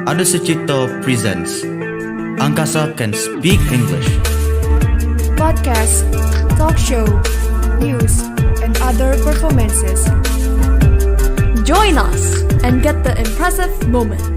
Adisutjipto presents Angkasa Can Speak English. Podcast, talk show, news, and other performances. Join us and get the impressive moments.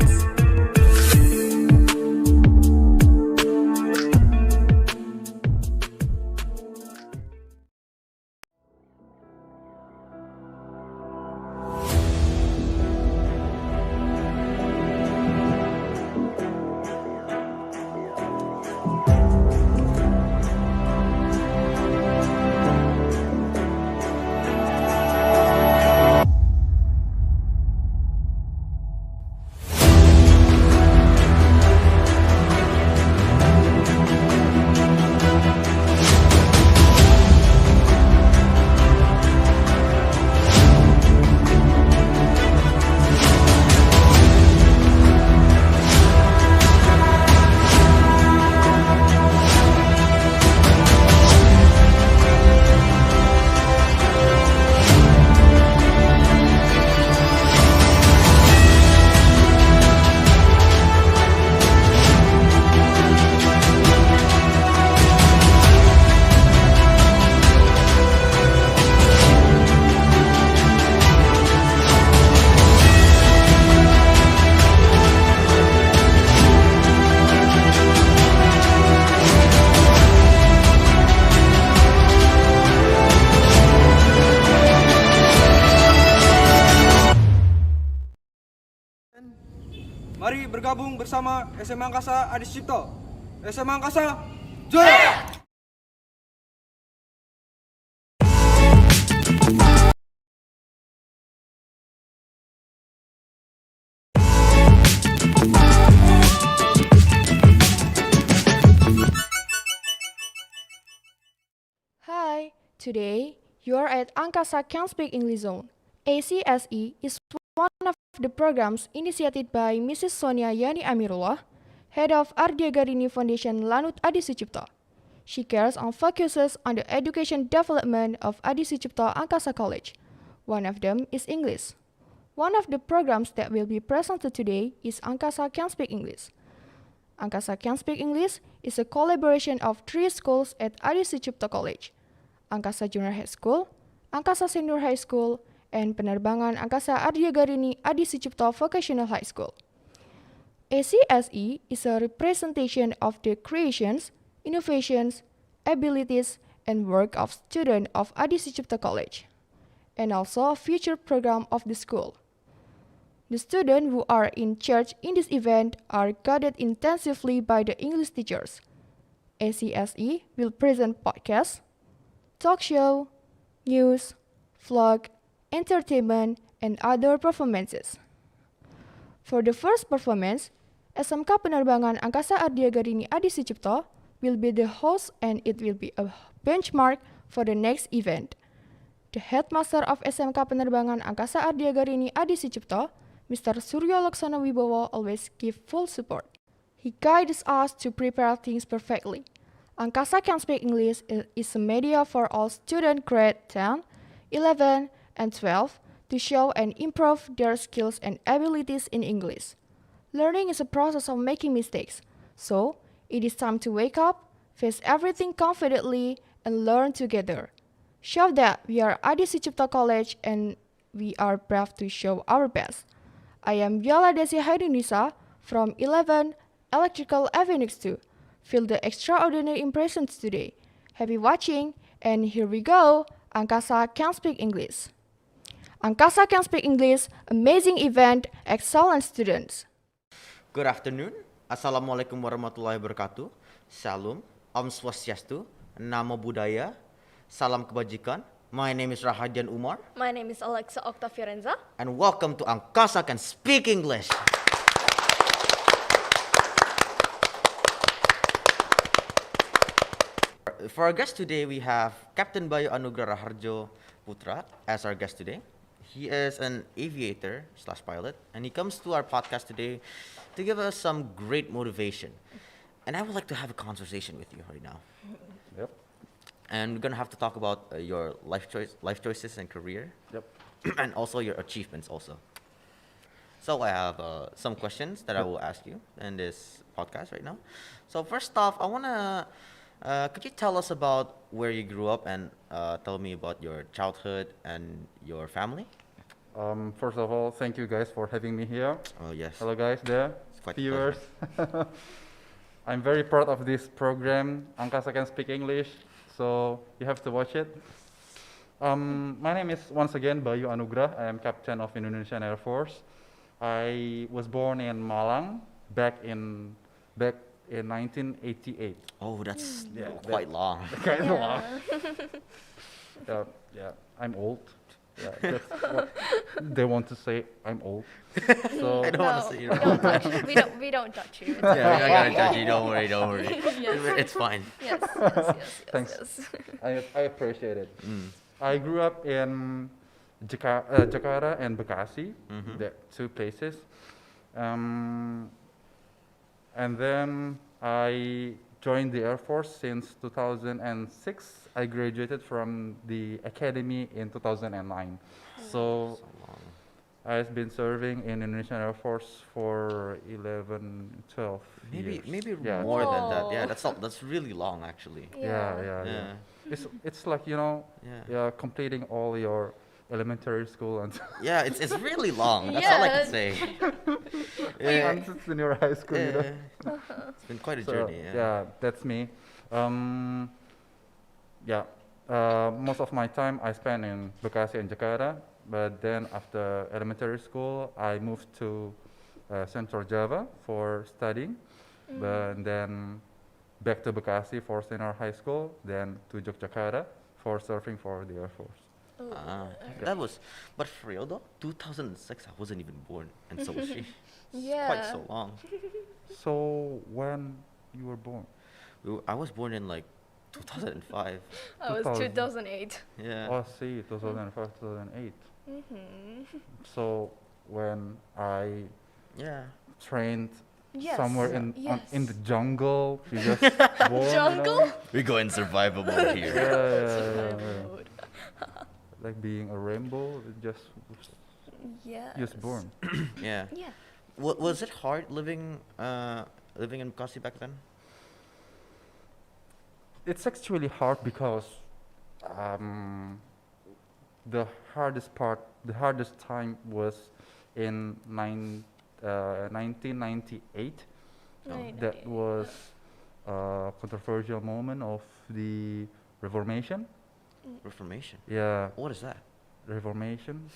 Mari bergabung bersama SMA Angkasa Adisutjipto. SMA Angkasa, Jaya! Hi, today you are at Angkasa Can Speak English Zone. ACSE is one of the programs initiated by Mrs. Sonia Yani Amirullah, head of Ardiagarini Foundation Lanut Adisutjipto. She cares and focuses on the education development of Adisutjipto Angkasa College. One of them is English. One of the programs that will be presented today is Angkasa Can Speak English. Angkasa Can Speak English is a collaboration of three schools at Adisutjipto College: Angkasa Junior High School, Angkasa Senior High School, and Penerbangan Angkasa Ardiagarini Adisutjipto Vocational High School. ACSE is a representation of the creations, innovations, abilities, and work of students of Adisutjipto College, and also a future program of the school. The students who are in charge in this event are guided intensively by the English teachers. ACSE will present podcasts, talk show, news, vlog, entertainment, and other performances. For the first performance, SMK Penerbangan Angkasa Ardiagarini Adisutjipto will be the host, and it will be a benchmark for the next event. The headmaster of SMK Penerbangan Angkasa Ardiagarini Adisutjipto, Mr. Suryo Laksana Wibowo, always give full support. He guides us to prepare things perfectly. Angkasa Can Speak English is a media for all students grade 10, 11, and 12 to show and improve their skills and abilities in English. Learning is a process of making mistakes, so it is time to wake up, face everything confidently, and learn together. Show that we are Adisutjipto College and we are brave to show our best. I am Viola Desi Haidunisa from 11 Electrical Avionics 2. Feel the extraordinary impressions today. Happy watching, and here we go, Angkasa Can Speak English. Angkasa Can Speak English, amazing event, excellent students. Good afternoon. Assalamualaikum warahmatullahi wabarakatuh. Salam, Om Swastiastu, Namo Buddhaya, Salam Kebajikan. My name is Rahadian Umar. My name is Alexa Octaviorenza. And welcome to Angkasa Can Speak English. For our guest today, we have Captain Bayu Anugrah Raharjo Putra as our guest today. He is an aviator / pilot, and he comes to our podcast today to give us some great motivation. And I would like to have a conversation with you right now. Yep. And we're gonna have to talk about your life choices and career. Yep. And also your achievements also. So I have some questions that I will ask you in this podcast right now. So first off, I wanna, could you tell us about where you grew up and tell me about your childhood and your family? First of all, thank you guys for having me here. Oh yes. Hello guys there, It's quite a viewers. I'm very proud of this program. Angkasa Can Speak English, so you have to watch it. My name is once again Bayu Anugrah. I am captain of Indonesian Air Force. I was born in Malang back in 1988. Oh, that's Yeah, quite long. Kind of long. Yeah, I'm old. Yeah, that's what they want to say. I'm old. So I don't want to say you're we wrong. don't touch. We don't judge you. It's Yeah, we're not gonna judge you. Don't worry, don't worry. Yes. It's fine. Yes, yes, yes, yes, Thanks. yes. I appreciate it. Mm. I grew up in Jakarta and Bekasi, Mhm. the two places. And then I joined the Air Force since 2006. I graduated from the academy in 2009. So So long. I've been serving in Indonesian Air Force for 11, 12 years. Maybe Yeah. more than that. Yeah, Whoa. that's really long actually. Yeah. It's like, Yeah. yeah, completing all your elementary school and Yeah, it's really long. That's all I can Yeah. say. Yeah. and senior high school, It's been quite a So, journey. yeah, that's me. Yeah, most of my time I spent in Bekasi and Jakarta, but then after elementary school, I moved to Central Java for studying, but then back to Bekasi for senior high school, then to Yogyakarta for serving for the Air Force. That was, but for real though, 2006, I wasn't even born, and so was she. It's Yeah. quite so long. So when you were born? I was born in like 2005. I was 2000. 2008. Yeah. Oh, I see, 2005, 2008. Mm-hmm. So when I Yeah. trained Yes. somewhere in Yes. the jungle, you just born, Jungle? We go in survival mode here. Survival mode. Like being a rainbow, Yes. just born. Yeah. Yeah. Was it hard living in Bekasi back then? It's actually hard because the hardest time was in 1998. That was a controversial moment of the Reformation. Reformation. Yeah, What is that? Reformation.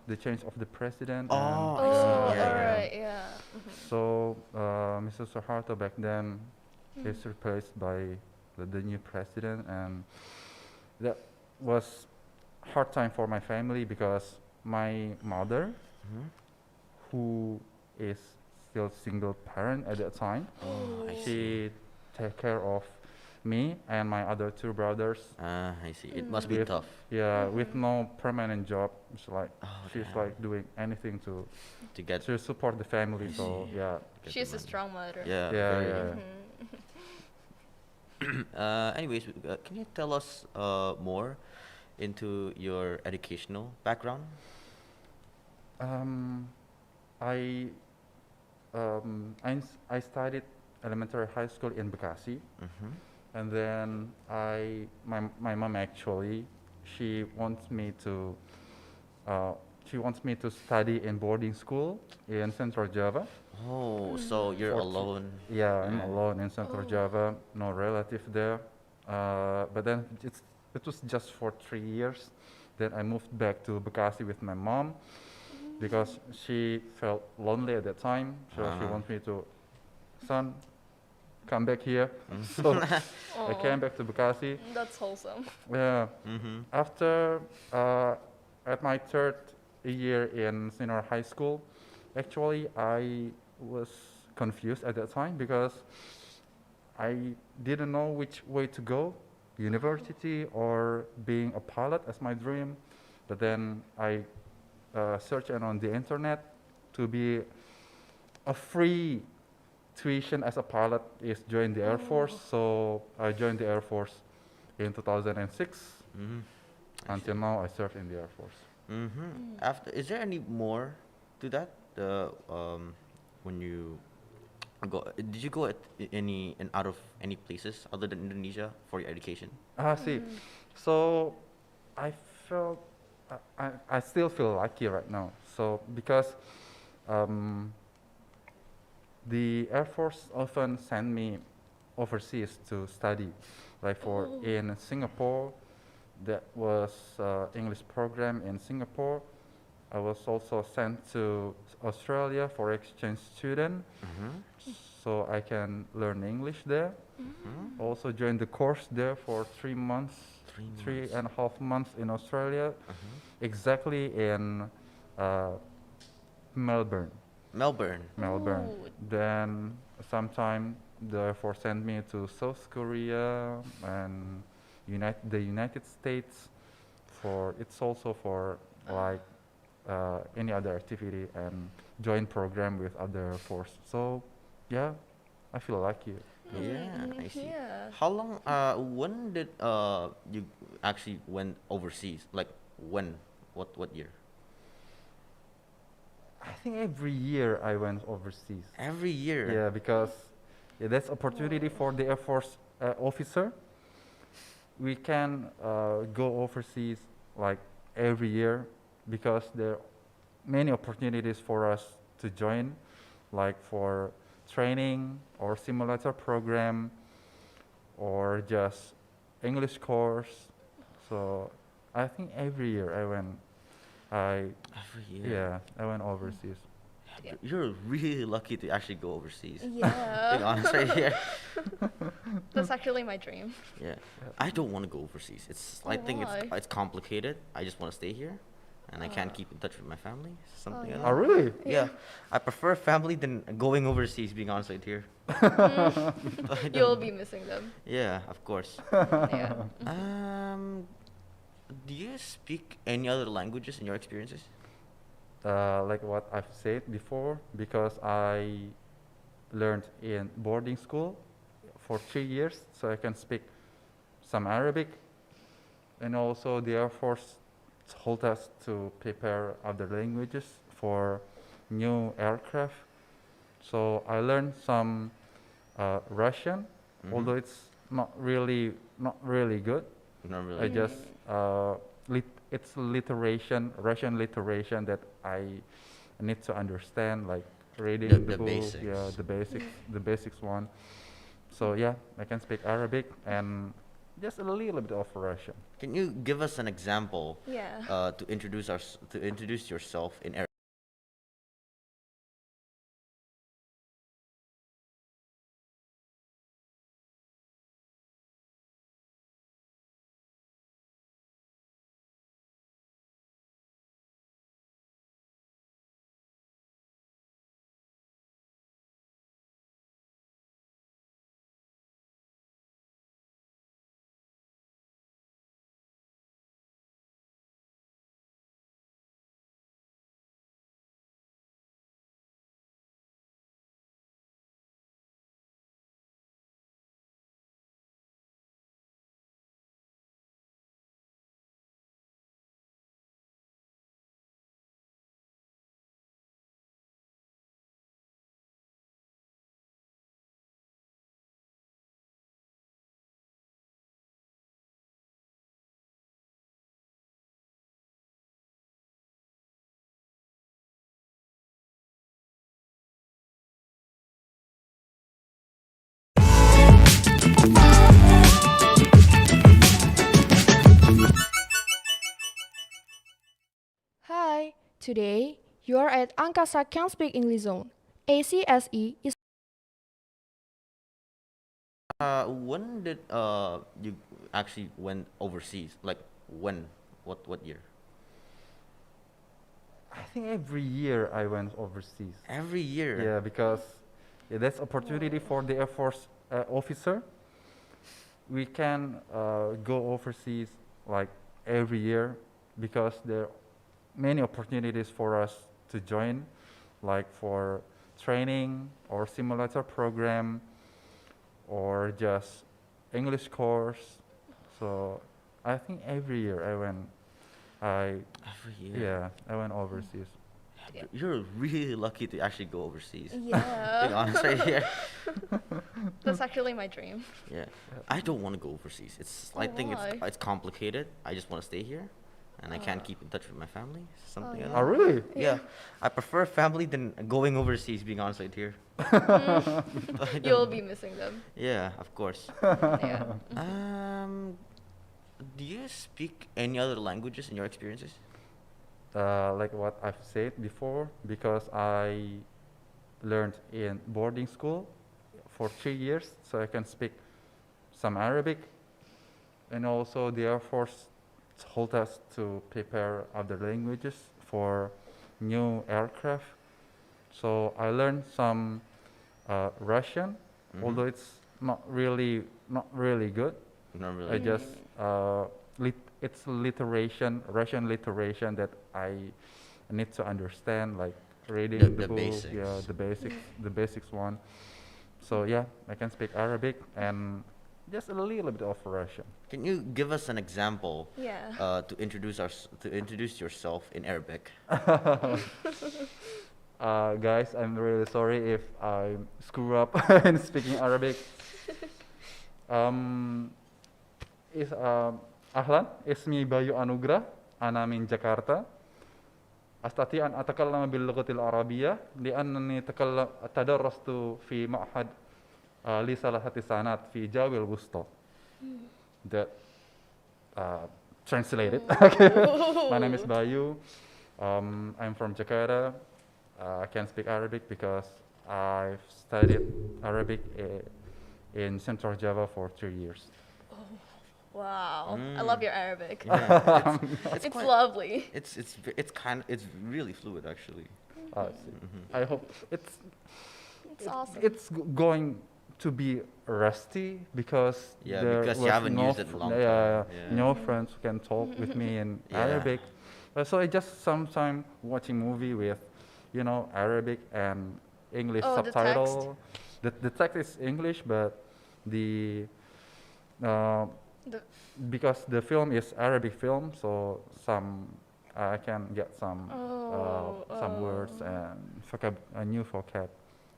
The change of the president. Oh, and, I Oh, see. Yeah, alright, yeah. So Mr. Suharto back then is replaced by the new president, and that was hard time for my family because my mother, Mhm. who is still single parent at that time, Oh, I see. she take care of me and my other two brothers. I see. It must be With- tough. Yeah, with no permanent job. Oh, She's damn. like doing anything to To get. support the family. So see. yeah. get She's the a money. strong mother. Yeah. Yeah, very. yeah. Anyways, can you tell us more into your educational background? I I studied elementary high school in Bekasi, Mm-hmm. and then my mom actually she wants me to study in boarding school in Central Java. Oh, so you're For- alone. Yeah, I'm Yeah. alone in Central Java, no relative there. But then it was just for 3 years. Then I moved back to Bekasi with my mom because she felt lonely at that time. So she Uh-huh. wants me to, son, come back here. So I Aw, came back to Bekasi. That's wholesome. Yeah. Mm-hmm. After at my third year in senior high school, actually I was confused at that time because I didn't know which way to go, university or being a pilot as my dream. But then I searched on the internet to be a free tuition as a pilot is join the Air Force. So I joined the Air Force in 2006. Mm-hmm. Until now, I serve in the Air Force. Mm-hmm. After, is there any more to that? the when you go? Did you go at any and out of any places other than Indonesia for your education? I see. So I felt I still feel lucky right now. So because um, the Air Force often send me overseas to study, like for in Singapore, that was English program in Singapore. I was also sent to Australia for exchange student, so I can learn English there. Also joined the course there for 3 months, 3.5 months in Australia, exactly in uh, Melbourne. Melbourne. Ooh. Then sometime the Air Force sent me to South Korea and the United States. For it's also for like any other activity and join program with other force. So yeah, I feel lucky. Yeah, I see. Yeah. How long? When did you actually went overseas? Like when? What year? I think every year I went overseas. Every year. Yeah, because that's opportunity for the Air Force officer. We can go overseas like every year because there are many opportunities for us to join, like for training or simulator program or just English course. So I think every year I went. Every year. Yeah, I went overseas. You're really lucky to actually go overseas. Being Yeah. honest right here. That's actually my dream. Yeah. I don't want to go overseas. I think why? it's complicated. I just want to stay here, and I can't keep in touch with my family. Something like yeah. Oh, that. really? Yeah. I prefer family than going overseas. Being honest right here. I You'll don't- be missing them. Yeah, of course. Yeah. Do you speak any other languages in your experiences? Like what I've said before, because I learned in boarding school for 3 years, so I can speak some Arabic. And also the Air Force told us to prepare other languages for new aircraft. So I learned some Russian, although it's not really good. Not I really. just it's Russian literation that I need to understand, like reading The- the the book, basics. yeah, the basics one. So yeah, I can speak Arabic and just a little bit of Russian. Can you give us an example Yeah. to introduce yourself in Arabic? Hi, today you are at Angkasa Can Speak English Zone. ACSE is When did you actually went overseas? Like when? What year? I think every year I went overseas. Every year. Yeah, because that's opportunity for the Air Force officer. We can go overseas like every year because there are many opportunities for us to join, like for training or simulator program or just English course. So I think every year I went. I Every year. yeah, I went overseas. You're really lucky to actually go overseas. Being Yeah. honest right here. That's actually my dream. Yeah. I don't want to go overseas. I think why? it's complicated. I just want to stay here, and I can't keep in touch with my family. Something like Oh, that. really? Yeah. I prefer family than going overseas. Being honest right here. You'll be missing them. Yeah, of course. Yeah. Do you speak any other languages in your experiences? Like what I've said before, because I learned in boarding school for 3 years, so I can speak some Arabic. And also the Air Force told us to prepare other languages for new aircraft. So I learned some Russian, although it's not really good. Not I really. just it's Russian literation that I need to understand, like reading The- the, the book, basics. yeah, the basics one. So yeah, I can speak Arabic and just a little bit of Russian. Can you give us an example Yeah. to introduce yourself in Arabic? Guys, I'm really sorry if I screw up in speaking Arabic. Ahlan, ismi Bayu Anugrah, ana min Jakarta. أستطيع أن أتكلم باللغة العربية لأنني تدرست في معهد لثلاث سنوات في جاوي الوسطى. That translated. My name is Bayu. I'm from Jakarta. I can speak Arabic because I've studied Arabic in Central Java for 3 years. Wow. I love your Arabic. Yeah, It's lovely. it's really fluid actually. I hope It's awesome. it's going to be rusty because Yeah, there because you was haven't no used it in a long yeah, time. Yeah. no friends who can talk with me in Yeah. Arabic. So I just sometimes watching movie with, Arabic and English Oh, the subtitle. The text is English, but the The- because the film is Arabic film, so I can get some words and a new vocab.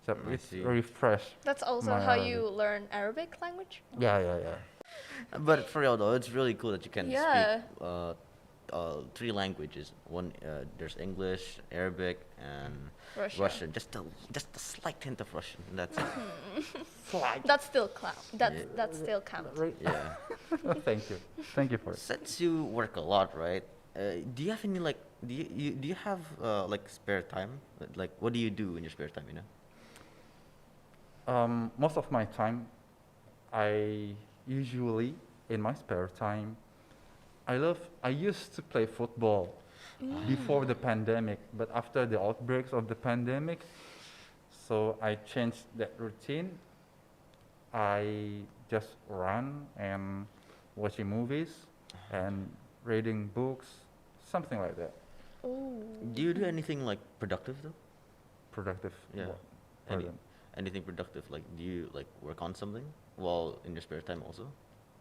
So I it's see. refresh. That's also my how Arabic. you learn Arabic language? Yeah. But for real though, it's really cool that you can Yeah. speak 3 languages. One, there's English, Arabic, and Russian. Just a slight hint of Russian. And that's it. That still that still counts. Yeah. Thank you for it. Since you work a lot, right? Do you have any like do you have like spare time? Like what do you do in your spare time? Most of my time, I usually in my spare time, I used to play football before the pandemic, but after the outbreaks of the pandemic, so I changed that routine. I just run and watching movies and reading books, something like that. Ooh. Do you do anything like productive though? Productive. Yeah. what? Any, Pardon? anything productive? Like do you like work on something while in your spare time also?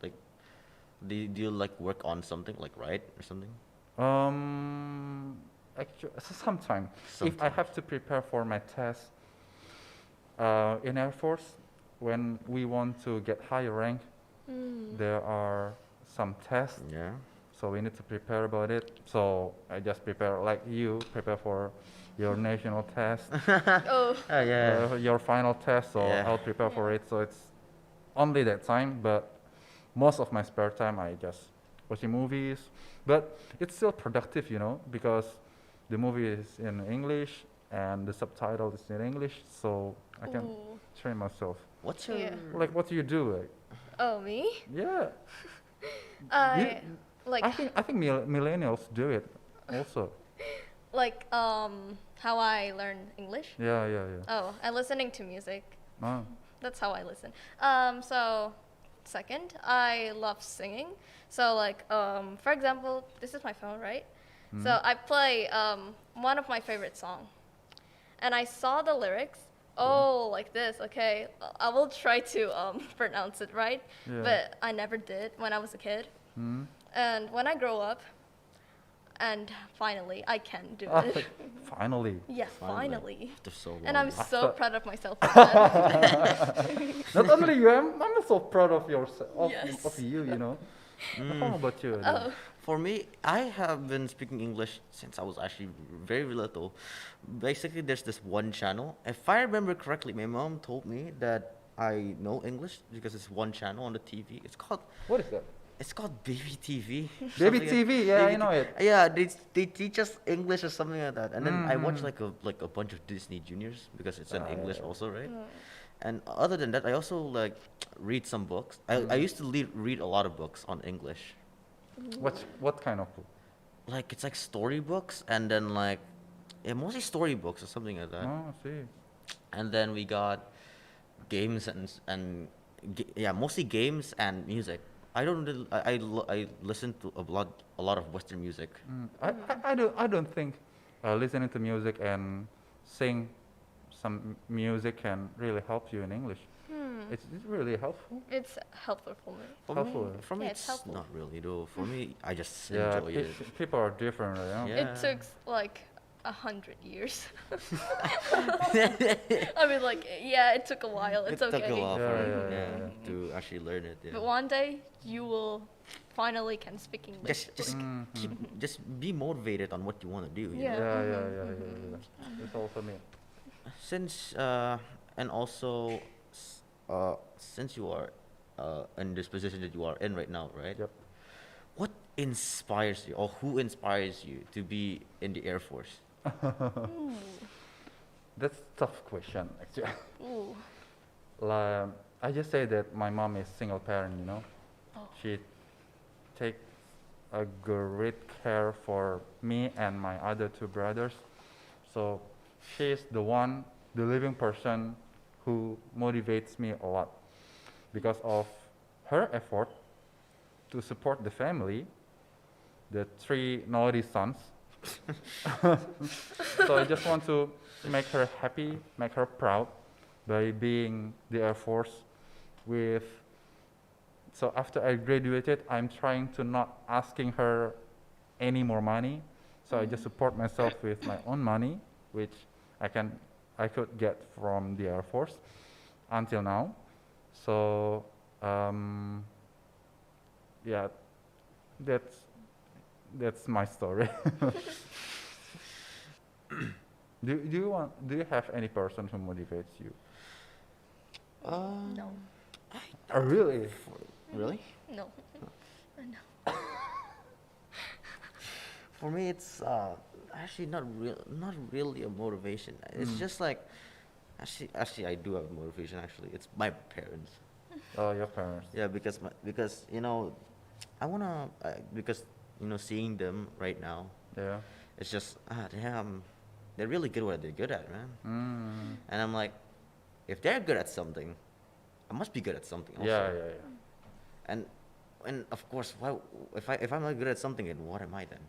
Like do you like work on something like write or something? Actually, sometimes if I Sometime. have to prepare for my test in Air Force, when we want to get higher rank, there are some tests, Yeah. so we need to prepare about it. So I just prepare like you prepare for your national test, Oh. Oh yeah. your final test. So Yeah. I'll prepare for it. So it's only that time, but most of my spare time I just watching movies. But it's still productive, because the movie is in English and the subtitle is in English, so I can Ooh. train myself. What's your Yeah. Like, what do you do? Like, Oh, me? yeah, I like I think millennials do it also. how I learn English. Yeah. Oh, I'm listening to music. Ah, That's how I listen. So second, I love singing. So for example, this is my phone, right? So I play one of my favorite song, and I saw the lyrics. Oh, like this. Okay, I will try to pronounce it right, Yeah. but I never did when I was a kid. And when I grow up, and finally I can do Ah, it. finally. Yeah, finally. After so long. And I'm so After- proud of myself for that. Not only you, I'm so proud of yourself, Yes. of you, you know. How about you? Oh, For me, I have been speaking English since I was actually very little. Basically, there's this one channel. If I remember correctly, my mom told me that I know English because it's one channel on the TV. What is that? It's called Baby TV. Baby something TV, like- yeah, Baby I know it. Yeah, they teach us English or something like that. And then I watch Mm-hmm. like a bunch of Disney Juniors because it's in English yeah. also, right? And other than that, I also like read some books. I used to read a lot of books on English. What kind of book? Like it's like storybooks and then like yeah, mostly storybooks or something like that. Oh, I see. And then we got games yeah, mostly games and music. I don't really, I listen to a lot of Western music. I don't think listening to music and sing some music can really help you in English. It's really helpful. it's helpful for me. For me Yeah, it's it's helpful. not really though. For me, I just Yeah, enjoy it. people are different, right? Yeah. It took like 100 years. I mean, like, yeah, it took a while. It's It okay. took a while Yeah, for yeah, me, yeah. to actually learn it. Yeah. But one day you will finally can speak English. Just be motivated on what you want to do. You Yeah. know? Yeah. It's also me. Since and also since you are in this position that you are in right now, right? Yep. What inspires you, or who inspires you to be in the Air Force? That's tough question actually. Ooh. I just say that my mom is single parent, you know. Oh. She takes a great care for me and my other two brothers. So she is the living person who motivates me a lot because of her effort to support the family, the three naughty sons. So I just want to make her happy, make her proud by being the Air Force with. So after I graduated, I'm trying to not asking her any more money. So I just support myself with my own money, which I could get from the Air Force until now. So yeah, that's my story. Do you have any person who motivates you? No. Oh, really? Really? No. For me, it's actually not really a motivation. It's just like, actually, I do have a motivation. Actually, it's my parents. Oh, your parents. Yeah, because you know, I wanna because you know seeing them right now, Yeah. it's just damn, they're really good at what they're good at, man. And I'm like, if they're good at something, I must be good at something also. Yeah. And of course, if I'm not good at something, then what am I then?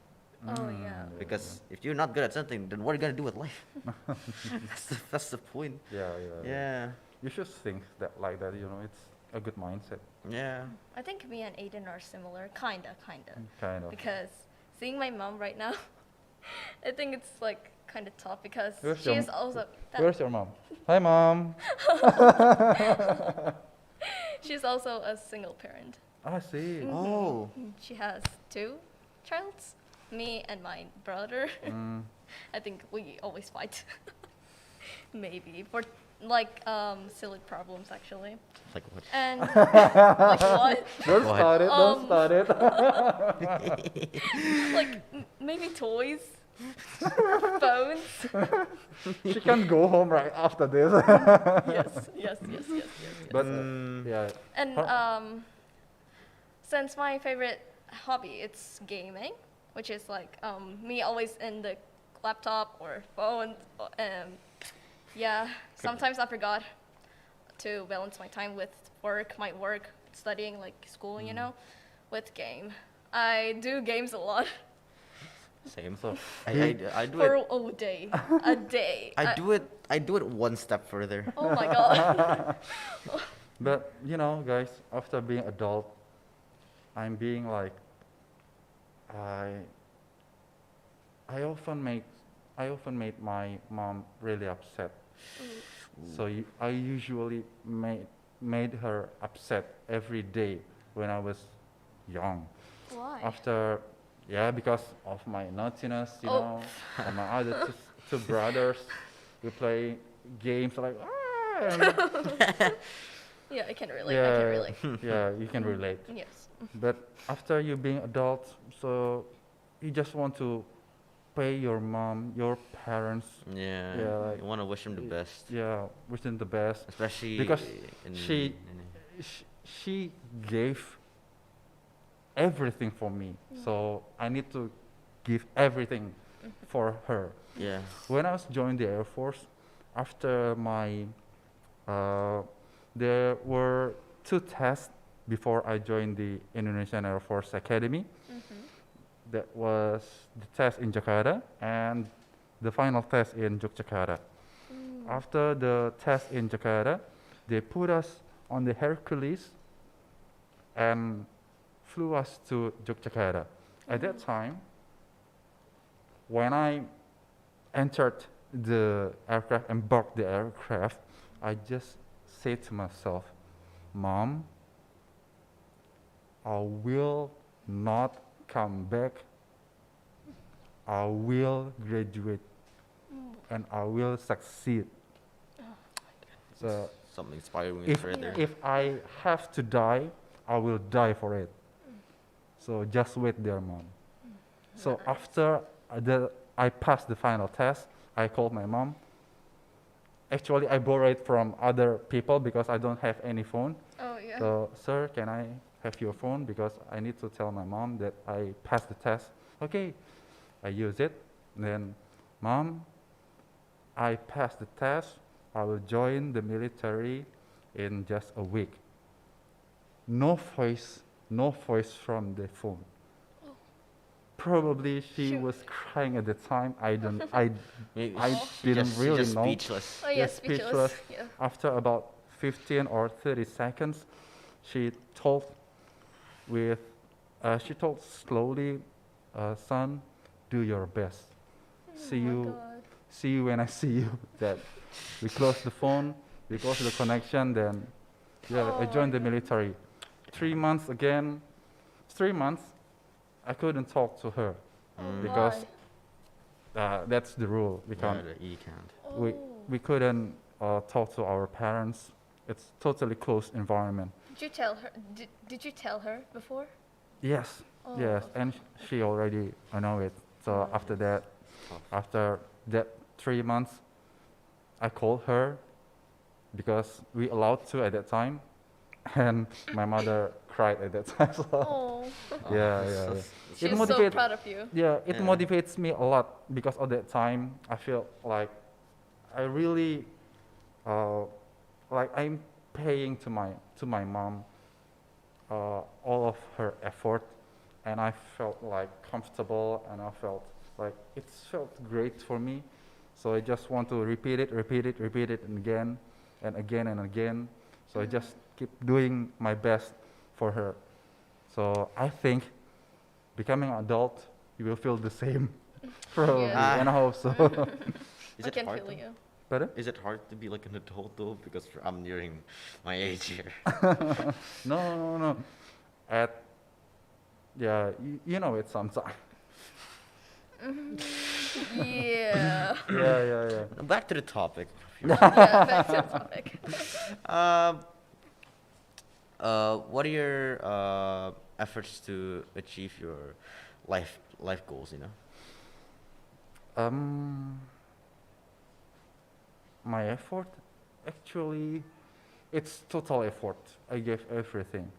Oh, yeah. Because if you're not good at something, then what are you gonna do with life? that's the point. Yeah. Yeah. You should think that like that. You know, it's a good mindset. Yeah. I think me and Aiden are similar. Kinda. Kind of. Because seeing my mom right now, I think it's like kind of tough because Where's she your is also. Where's your mom? Hi, mom. She's also a single parent. I see. Oh. She has 2 childs, me and my brother. I think we always fight. Maybe for like silly problems actually. Like what? And like what? Don't What? start it. Don't start it. Like maybe toys, phones. She can go home right after this. Yes. But yeah. And since my favorite hobby it's gaming, which is like me always in the laptop or phone. Yeah, sometimes I forgot to balance my time with my work, studying, like school, you know, with game. I do games a lot Same. So I do for it. a day. A day. I do it one step further. Oh my god. But you know, guys, after being adult, I'm being like, I often make I often made my mom really upset. So I usually made her upset every day when I was young. Why? After, yeah, because of my naughtiness, you Oh. know, and my other two brothers, we play games like, ah, and Yeah, I can relate. I can yeah, relate. yeah, you can relate. Yes. But after you being adult, so you just want to pay your mom, your parents, Yeah. yeah, like, You want to wish him the best, yeah, wishing the best. especially Because in. she she gave everything for me, so I need to give everything for her. Yeah. When I was joined the Air Force, after my there were two tests before I joined the Indonesian Air Force Academy. That was the test in Jakarta and the final test in Yogyakarta. After the test in Jakarta, they put us on the Hercules and flew us to Yogyakarta. At that time, when I entered the aircraft, embarked the aircraft, I just said to myself, Mom, I will not come back. I will graduate and I will succeed. So Something inspiring if, right there. if I have to die, I will die for it. So just wait there, Mom. So after I passed the final test, I called my mom. Actually, I borrowed from other people because I don't have any phone. Oh yeah. So, sir, can I have your phone? Because I need to tell my mom that I passed the test. Okay, I use it. Then, Mom, I passed the test. I will join the military in just a week. No voice from the phone. Probably she Shoot. was crying at the time. I Maybe I she didn't just, really she just know. speechless. Oh yeah, Yes, speechless. Yeah. After about 15 or 30 seconds, she told with, she told slowly, son, do your best. See Oh my you, God. see you when I see you. That we closed the phone, we closed the connection. Then, yeah, I Oh joined my the military. 3 months again. 3 months, I couldn't talk to her because that's the rule. We Yeah, can't. the E can't. We we couldn't talk to our parents. It's totally closed environment. Did you tell her? Did you tell her before? Yes, Oh. yes, and she already know it. So after that, after that 3 months, I called her because we allowed to at that time, and my mother cried at that time. So Oh. yeah. She's so proud of you. Yeah, it Yeah. motivates me a lot because at that time I feel like I really like I'm paying to my mom all of her effort, and I felt like comfortable, and I felt like it felt great for me. So I just want to repeat it, and again, and again, and again. So I just keep doing my best for her. So I think becoming an adult, you will feel the same, probably, Yeah. and I hope so. Is I it can hard? feel though? you. Better? Is it hard to be like an adult though? Because I'm nearing my age here. No. Yeah, you know it sometimes. Yeah. Yeah. Back to the topic. Yeah. Back to the topic. Um, what are your efforts to achieve your life goals? You know. My effort, actually, it's total effort. I gave everything.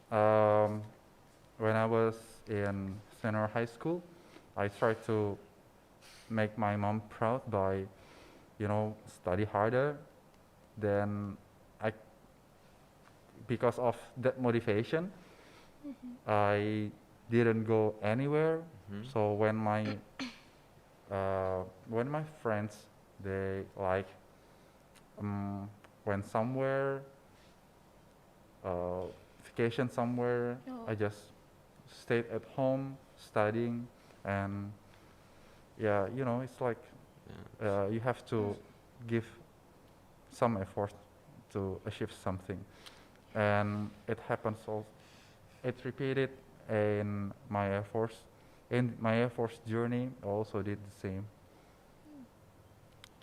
When I was in senior high school, I tried to make my mom proud by, study harder. Then because of that motivation, I didn't go anywhere. So when my friends they like went somewhere, vacation somewhere, Oh. I just stayed at home studying, and yeah, it's like you have to give some effort to achieve something, and it happens all. It repeated in my Air Force. In my Air Force journey, I also did the same.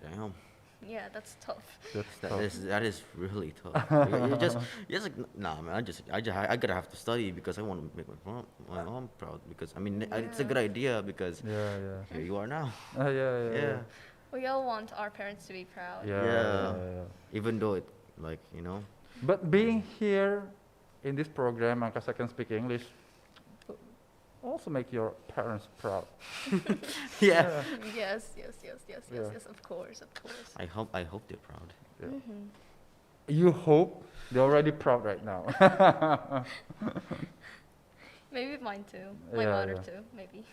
Damn. Yeah, that's tough. That's That tough. is really tough. You just like nah, man. I gotta have to study because I want to make my mom proud. Because I mean, it's a good idea because Yeah, yeah. here you are now. Yeah, yeah, Yeah. We all want our parents to be proud. Yeah, Yeah. yeah. Even though it like you know. But being here in this program, Angkasa Can Speak English, also make your parents proud. Yeah. Yes, yes, yes, yes, yes, Yeah. yes. Of course, of course. I hope they're proud. Yeah. You hope they're already proud right now. Maybe mine too. My Yeah, mother yeah. too. Maybe.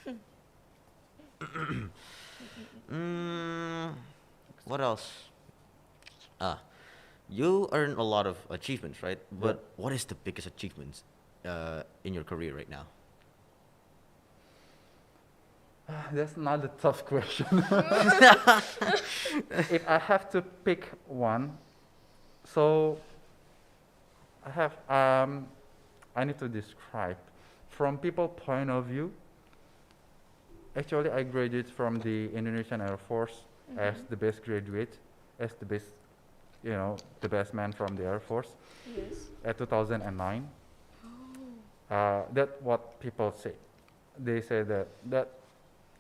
What else? You earn a lot of achievements, right? But what is the biggest achievements in your career right now? That's not a tough question. If I have to pick one, so I need to describe from people point of view. Actually, I graduated from the Indonesian Air Force as the best graduate, as the best, the best man from the Air Force Yes. at 2009. That's what people say. They say that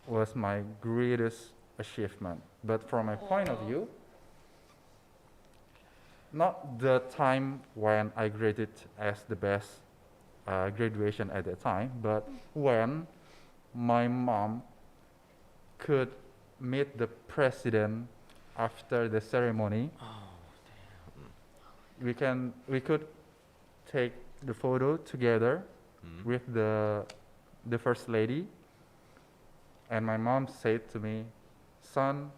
was my greatest achievement. But from my point of view, not the time when I graded as the best graduation at that time, but when my mom could meet the president after the ceremony. We could take the photo together with the first lady, and my mom said to me, "Son,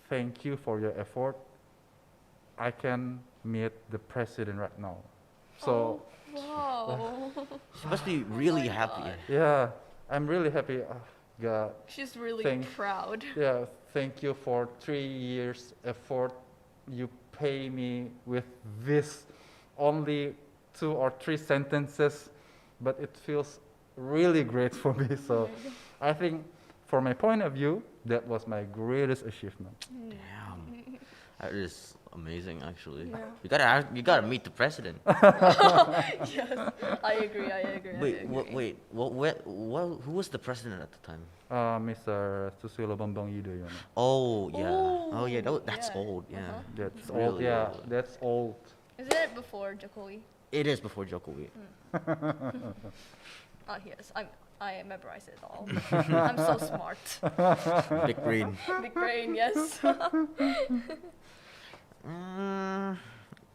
thank you for your effort. I can meet the president right now." So Wow. She must be really happy. God. yeah, I'm really happy. God, She's really Thank- proud. yeah, thank you for 3 years effort. You pay me with this only 2 or 3 sentences, but it feels really great for me. So I think from my point of view, that was my greatest achievement. Damn. That is amazing, actually. Yeah. You gotta meet the president. Yes, I agree. I agree. Wait. Who was the president at the time? Mr. Susilo Bambang Yudhoyono. Oh yeah. Oh yeah. Oh, That's yeah. old. Yeah. That's It's old. really Yeah, old. that's old. Isn't it before Jokowi? It is before Jokowi. Oh yes, I memorize it all. I'm so smart. Big brain. Big brain, yes.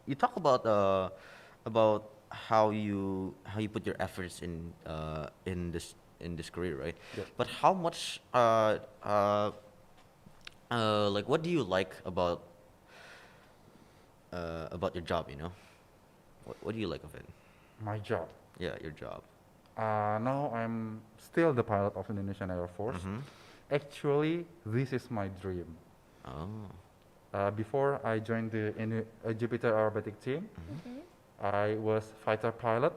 You talk about how you put your efforts in this career, right? Yeah. But how much like what do you like about your job? What do you like of it? My job. Yeah, your job. Now I'm still the pilot of Indonesian Air Force. Actually, this is my dream. Oh. Before I joined the Jupiter Aerobatic team, I was fighter pilot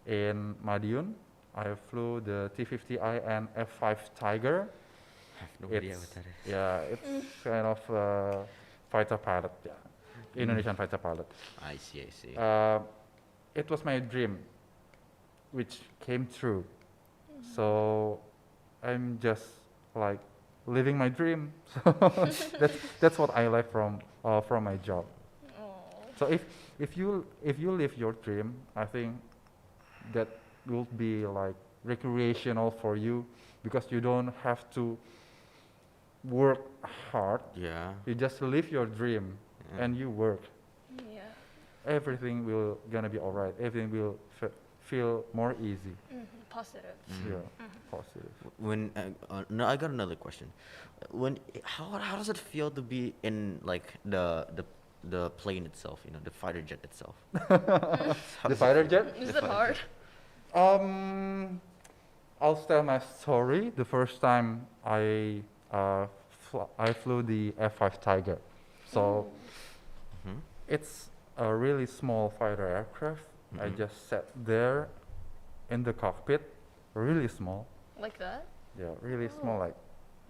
in Madiun. I flew the T-50I and F-5 Tiger. I have no idea It's- what that is. Yeah, it's kind of fighter pilot. Yeah, Indonesian fighter pilot. I see. It was my dream, which came true. So I'm just like living my dream. So that's what I like from my job. So if you live your dream, I think that will be like recreational for you, because you don't have to work hard. Yeah. You just live your dream and you work. Yeah. Everything will gonna be alright. Everything will feel more easy. Positive. Yeah, positive. When no, I got another question. How does it feel to be in like the plane itself? The fighter jet itself. How The does it fighter feel? jet? Is it hard? I'll tell my story. The first time I I flew the F-5 Tiger. So Mhm. it's a really small fighter aircraft. I Mhm. just sat there in the cockpit, really small. Like that? Yeah, really small, Oh.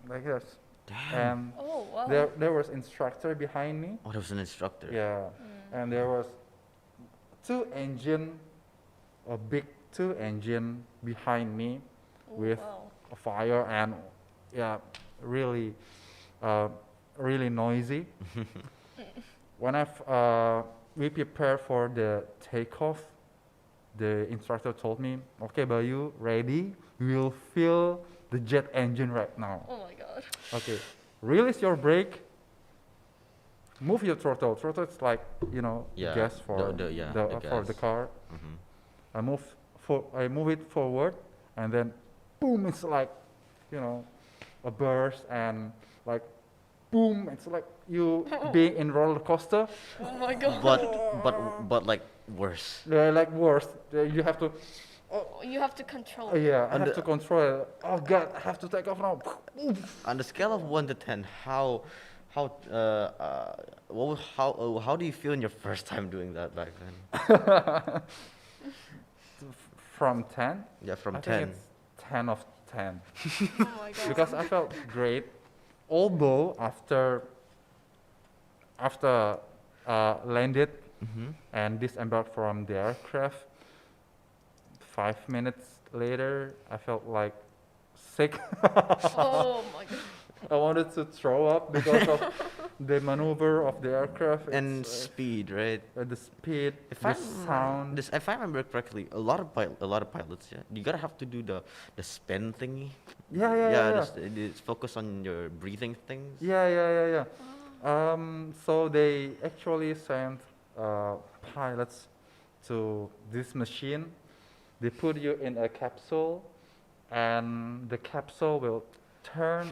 like this. Damn. And Oh, wow. there was instructor behind me. Oh, there was an instructor. Yeah, and there was a big two engine behind me Oh, with wow. a fire and yeah, really, uh, really noisy. When we prepared for the takeoff, the instructor told me, "Okay, Bayu, ready? We'll feel the jet engine right now. Oh my god. Okay, release your brake. Move your throttle. Throttle is like Yeah, gas for the for the gas. car. Mhm. I move it forward, and then boom! It's like a burst and like boom! It's like you being in roller coaster. Oh my god. But like worse. They're like worse. You have to. You have to control. Yeah, I And have the- to control it. Oh God, I have to take off now. On the scale of 1 to 10, how do you feel in your first time doing that back then? From 10? Yeah, from I 10. think it's 10 of 10. Oh my god. Because I felt great. Although after landed and disembarked from the aircraft, 5 minutes later, I felt like sick. Oh my god. I wanted to throw up because of the maneuver of the aircraft. And It's, speed, right? the speed, If the I sound. if I remember correctly, a lot of pilots, yeah, you gotta have to do the spin thingy. Yeah. It's focus on your breathing things. Yeah. So they actually sent pilots to this machine. They put you in a capsule, and the capsule will turn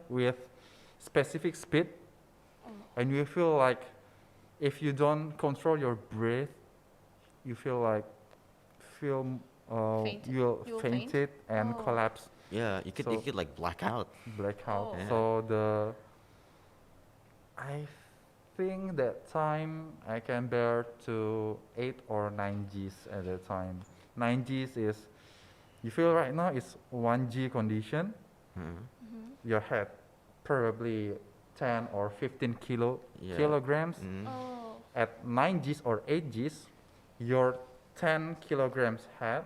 with specific speed, and you feel like if you don't control your breath, you Faint. you'll You'll faint faint? it and Oh. collapse, Yeah, you So- could like black out. blackout. Oh. Yeah. So I think that time I can bear to 8 or 9 Gs at that time. 9 Gs is, you feel right now it's 1 G condition. Mhm. Your head probably 10 or 15 Yeah. kilograms. Mhm. Oh. At 9 Gs or 8 Gs, your 10 kilograms head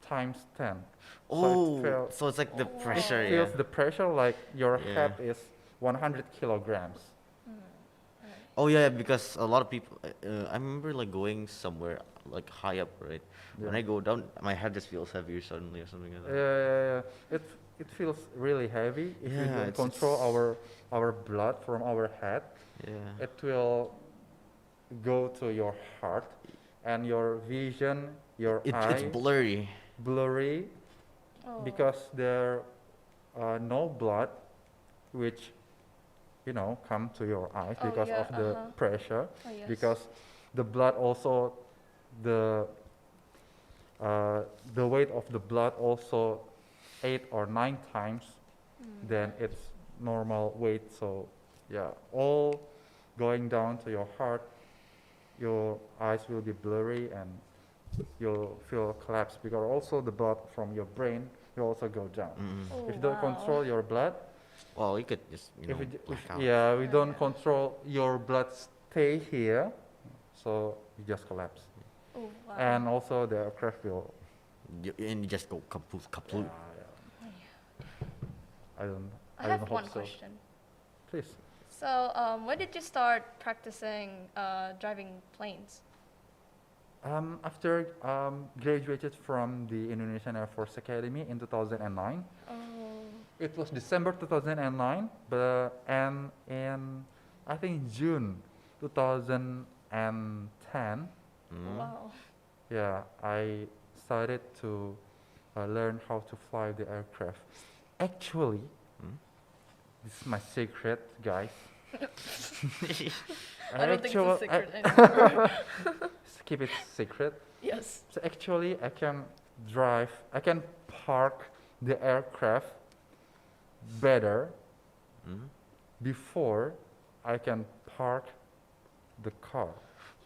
times 10. Oh, so it's like the Oh. pressure, It yeah. feels the pressure like your Yeah. head is 100 kilograms. Oh yeah, because a lot of people. I remember like going somewhere like high up, right? When Yeah. I go down, my head just feels heavier suddenly or something like that. Yeah. It feels really heavy if you Yeah, don't it's- control our blood from our head. Yeah. It will go to your heart, and your vision, your It's eye blurry. blurry Oh. because there no blood, which come to your eyes Oh, because yeah, of the pressure. Oh, yes. Because the blood also the weight of the blood also 8 or 9 times than its normal weight. So yeah, all going down to your heart, your eyes will be blurry and you'll feel collapse because also the blood from your brain will also go down. Mm. Oh, If you don't wow. control your blood, Well, you could just black out. yeah, we don't Yeah. control your blood stay here, so you just collapse. Oh, wow. And also the aircraft will. And you just go kaput. I don't. I don't have hope one so. question. Please. So, when did you start practicing driving planes? After graduated from the Indonesian Air Force Academy in 2009, Oh. it was December 2009, and in I think June 2010, Mm. Wow. yeah, I started to learn how to fly the aircraft. Actually, Mm. this is my secret, guys. I don't think it's a secret I- anymore. keep it secret. Yes. So actually, I can park the aircraft better before I can park the car.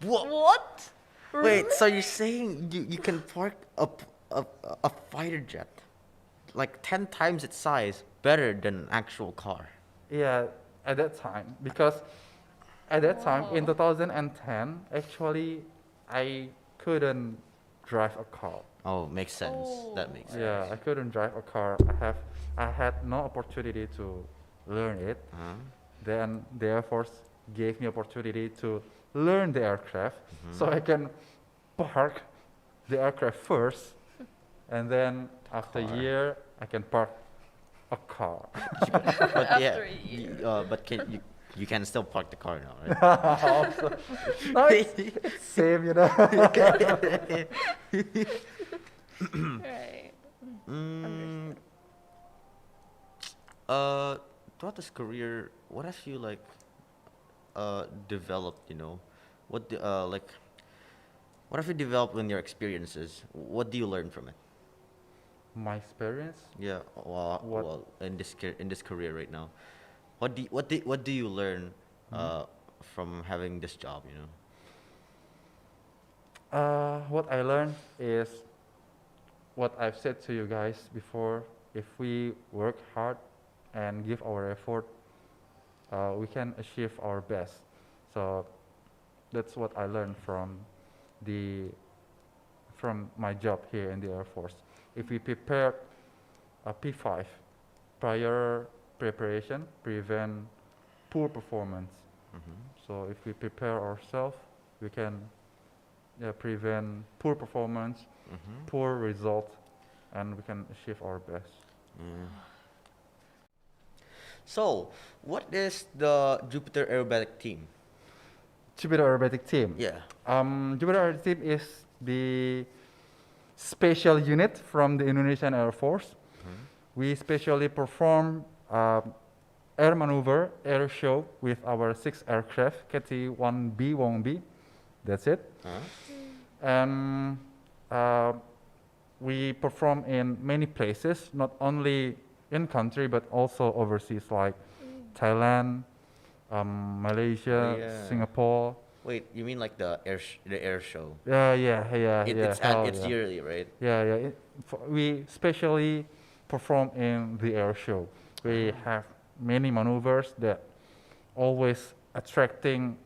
What? Wait, so you're saying you can park a fighter jet like 10 times its size better than an actual car? Yeah, at that time, because at that time in Wow. 2010, actually, I couldn't drive a car. Oh, makes sense. Oh. That makes sense. Yeah, I couldn't drive a car. I had no opportunity to learn it. Uh-huh. Then the Air Force gave me opportunity to learn the aircraft, so I can park the aircraft first, and then after a Car. year I can park a car. But yeah, After a year. but you can still park the car now, right? Also, no, it's same, you know. Right. Mm, throughout this career, what have you like developed? You know, like what have you developed in your experiences? What do you learn from it? My experience. Yeah, well, What- well, in this career right now, what do you learn from having this job? You know. What I learned is what I've said to you guys before. If we work hard and give our effort, we can achieve our best. So that's what I learned from my job here in the Air Force. If we prepare a P5, prior preparation prevent poor performance. So if we prepare ourselves, we can prevent poor performance, poor result, and we can achieve our best. Yeah. So, what is the Jupiter Aerobatic team? Jupiter Aerobatic Team. Yeah. Jupiter Aerobatic Team is the special unit from the Indonesian Air Force. We specially perform air maneuver, air show with our 6 aircraft, KT-1B, 1B. That's it. Huh? And we perform in many places, not only in country but also overseas, like Thailand, Malaysia, yeah. Singapore. Wait, you mean like the air show? It's Yeah. yearly, right? Yeah. We specially perform in the air show. We have many maneuvers that always attracting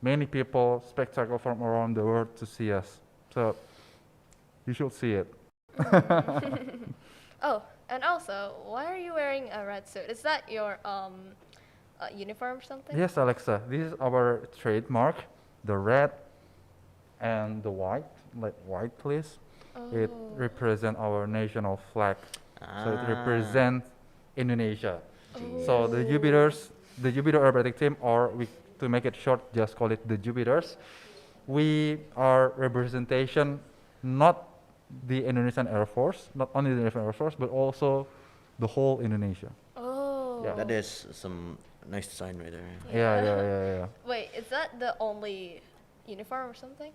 many people, spectacle from around the world to see us. So you should see it. Oh, and also, why are you wearing a red suit? Is that your uniform or something? Yes, Alexa, this is our trademark, the red and the white, like white please. It Oh. represents our national flag. So it Ah. represents Indonesia. Oh. So the Jupiter Aerobatic Team, or to make it short, just call it the Jupiters. We are representation, not the Indonesian Air Force, not only the Indonesian Air Force, but also the whole Indonesia. Oh. Yeah. That is some nice design right there. Yeah. Wait, is that the only uniform or something?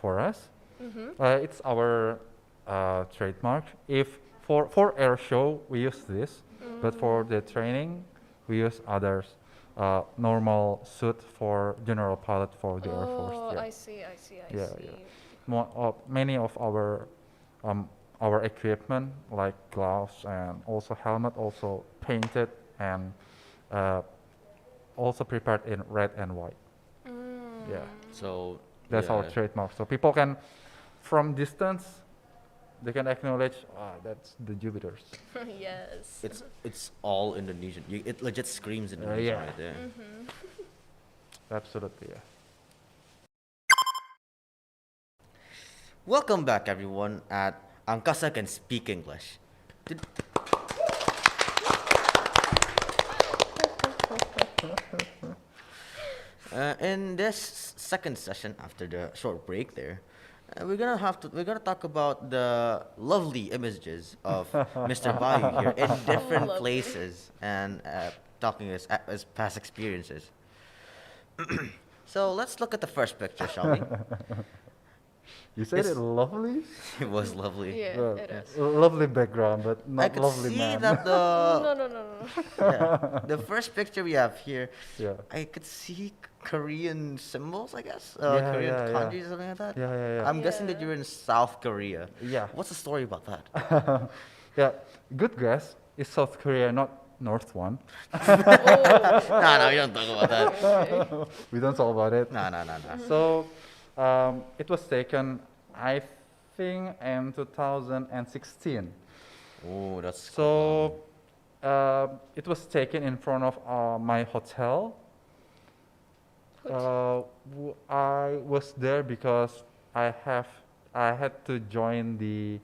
For us, Mm-hmm. it's our trademark. If for air show we use this, but for the training we use others. Normal suit for general pilot for the Air Force. Oh, Yeah. I see. Yeah. Many of our equipment like gloves and also helmet also painted and also prepared in red and white. Yeah, So that's our yeah. trademark. So people can, from distance, they can acknowledge, that's the Jupiters. Yes. It's all Indonesian. It legit screams Indonesian yeah. right there. Absolutely, yeah. Welcome back, everyone, at Angkasa Can Speak English. In this second session, after the short break there, we're gonna talk about the lovely images of Mr. Bayu here in different Lovely. places and talking as past experiences. So let's look at the first picture, shall we? You said It's- it lovely? It was lovely. Yeah, Well, it is. lovely background, but I not could lovely see man. that No, the no, no, no. yeah, the first picture we have here, Yeah. I could see Korean symbols, I guess. Yeah, Korean yeah, yeah. kanji, something like that. Yeah, yeah, yeah. I'm guessing that Yeah. you're in South Korea. Yeah. What's the story about that? Yeah, good guess. It's South Korea, not North one. No, we don't talk about that. We don't talk about it. No. So it was taken, I think, in 2016. Oh, that's So it was taken in front of my hotel. I was there because I had to join the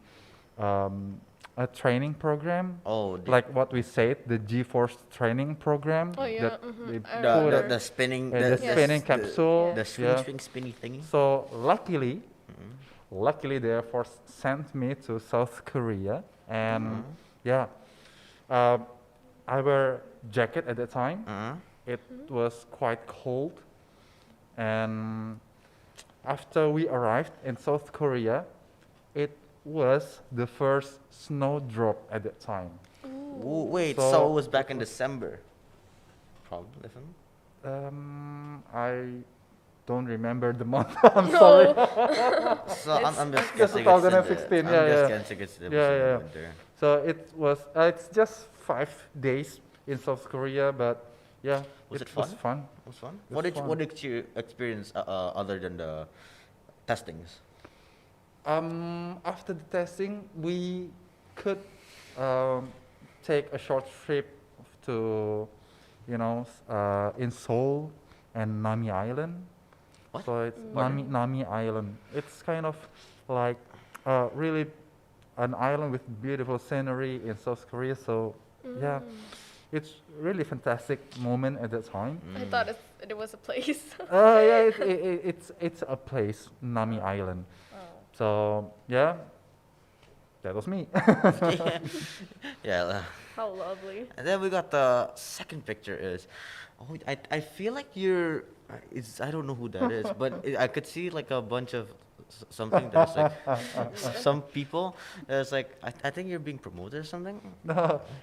a training program, Oh, like what we said, the G-force training program. Oh, yeah, that mhm. they I put remember. it- the spinning, the spinning capsule. the yeah. spinny thingy. So luckily the Air Force sent me to South Korea, and yeah, I wear jacket at the time. It was quite cold, and after we arrived in South Korea, it was the first snowdrop at that time. Ooh, wait, So so it was back in December. Probably. I don't remember the month. I'm sorry. So I'm just Just guessing it's in the, 2016, I'm yeah, just yeah. guessing it's the Yeah, yeah. winter. So it was. It's just 5 days in South Korea, but yeah, Was it was fun? fun. It was fun. It was What did you experience other than the testings? After the testing, we could take a short trip to, in Seoul and Nami Island. What? So it's Pardon? Nami Island. It's kind of like really an island with beautiful scenery in South Korea. So yeah, it's really fantastic moment at that time. I thought it was a place. Yeah, it's a place, Nami Island. Oh. So yeah, that was me. Yeah. How lovely. And then we got the second picture is, I feel like you're, I don't know who that is, but I could see like a bunch of something that's like, some people, there's like, I think you're being promoted or something?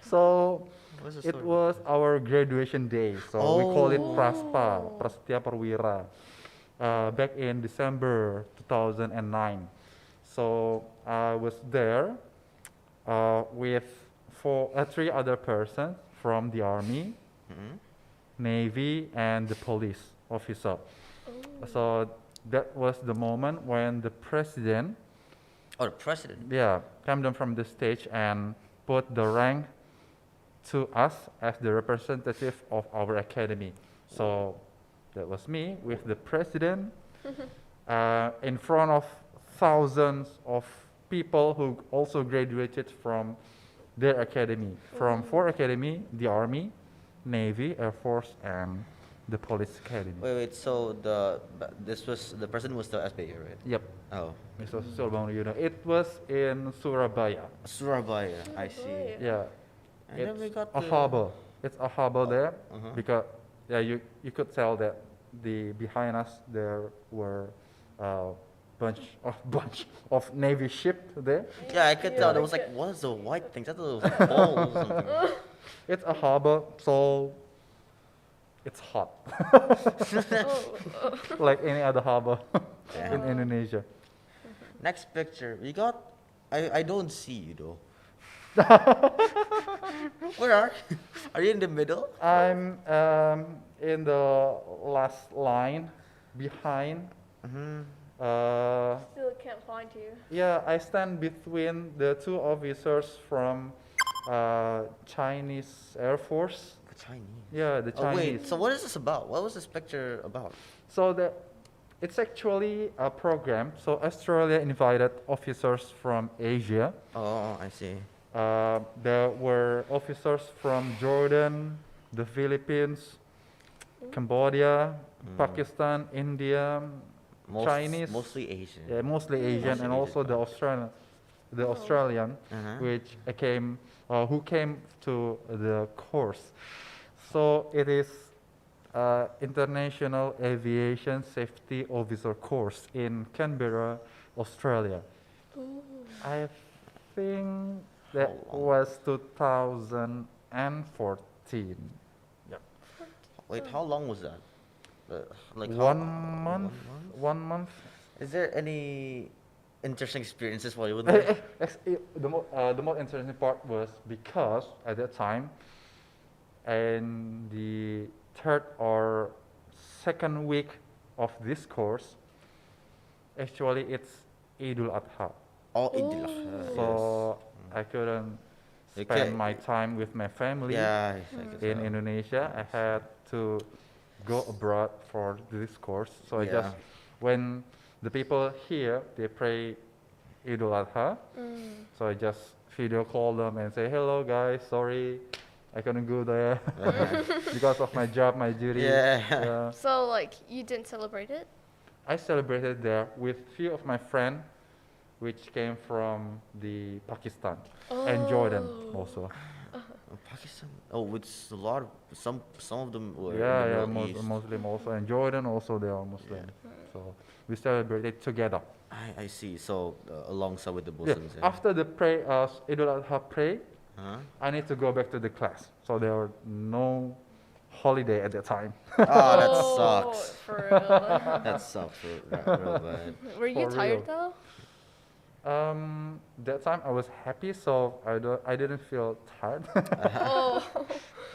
So What's the it story? was our graduation day. So we call it Oh. Praspa, Prasetya Perwira, back in December 2009. So I was there with 3 other persons from the Army, Navy, and the police officer. So that was the moment when the president, Oh, the president. came down from the stage and put the rank to us as the representative of our academy. So that was me with the president in front of thousands of people who also graduated from their academy, from 4 academy, the Army, Navy, Air Force, and the Police Academy. Wait, so the president was the SBA, right? Yep. Oh, Mr. Sulbang, it was in Surabaya. Surabaya, I see. Yeah. And then we It's got a the- harbor. It's a harbor there uh-huh. because you could tell that behind us there were bunch of Navy ship there. Yeah, I could tell. There was like, what is the white things? I thought it was like balls or something. It's a harbor, so it's hot, like any other harbor in Indonesia. Next picture, we got. I don't see you though. Where are you? Are you in the middle? I'm in the last line behind. Still can't find you. Yeah, I stand between the 2 officers from Chinese Air Force. The Chinese. Yeah, the Oh Chinese. wait, so what is this about? What was this picture about? So it's actually a program. So Australia invited officers from Asia. Oh, I see. There were officers from Jordan, the Philippines, Cambodia, Pakistan, India, Chinese. Mostly Asian. Yeah, mostly Asian, Mostly and also the Australian, which who came to the course. So it is International Aviation Safety Officer course in Canberra, Australia. I think that How long? was 2014. Yep. Wait, how long was that? Like how? 1 month. 1 month. Is there any interesting experiences while you were Eh, there? the most interesting part was because at that time, in the third or second week of this course, actually it's Idul Adha. Oh, Idil Adha, So I couldn't You spend can't- my time with my family Yeah, I guess in so. Indonesia. I had to go abroad for this course. So I Yeah. just, when the people here, they pray Idul Adha, so I just video call them and say, hello guys, sorry, I couldn't go there because of my job, my duty. Yeah. So like you didn't celebrate it? I celebrated there with few of my friends, which came from the Pakistan and Jordan also. Pakistan. Oh, it's a lot of some of them were Yeah, in yeah, the Middle East. Muslim also, and Jordan also they are Muslim. So we celebrated together. I see. So alongside with the Yeah. Muslims. Yeah. After the pray, Idul Adha pray, Huh? I need to go back to the class. So there were no holiday at that time. Oh, that Oh, sucks. for real. That sucks real bad. Were you For tired real. though? That time I was happy, so I didn't feel tired. Oh.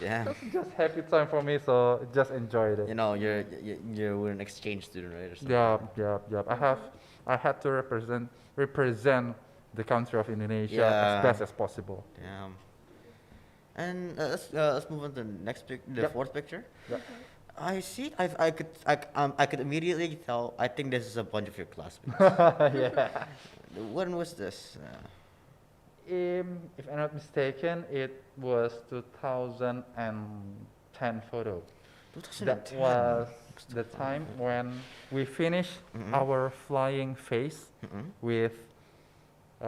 Yeah. Just happy time for me, so just enjoyed it. You know, you were an exchange student, right? Or something. Yeah. I had to represent the country of Indonesia Yeah. as best as possible. Damn. And let's move on to the next the Yep. fourth picture. Yep. I see. I could immediately tell. I think this is a bunch of your classmates. Yeah. When was this? If I'm not mistaken, it was 2010 photo. 2010. That was the time when we finished our flying phase with,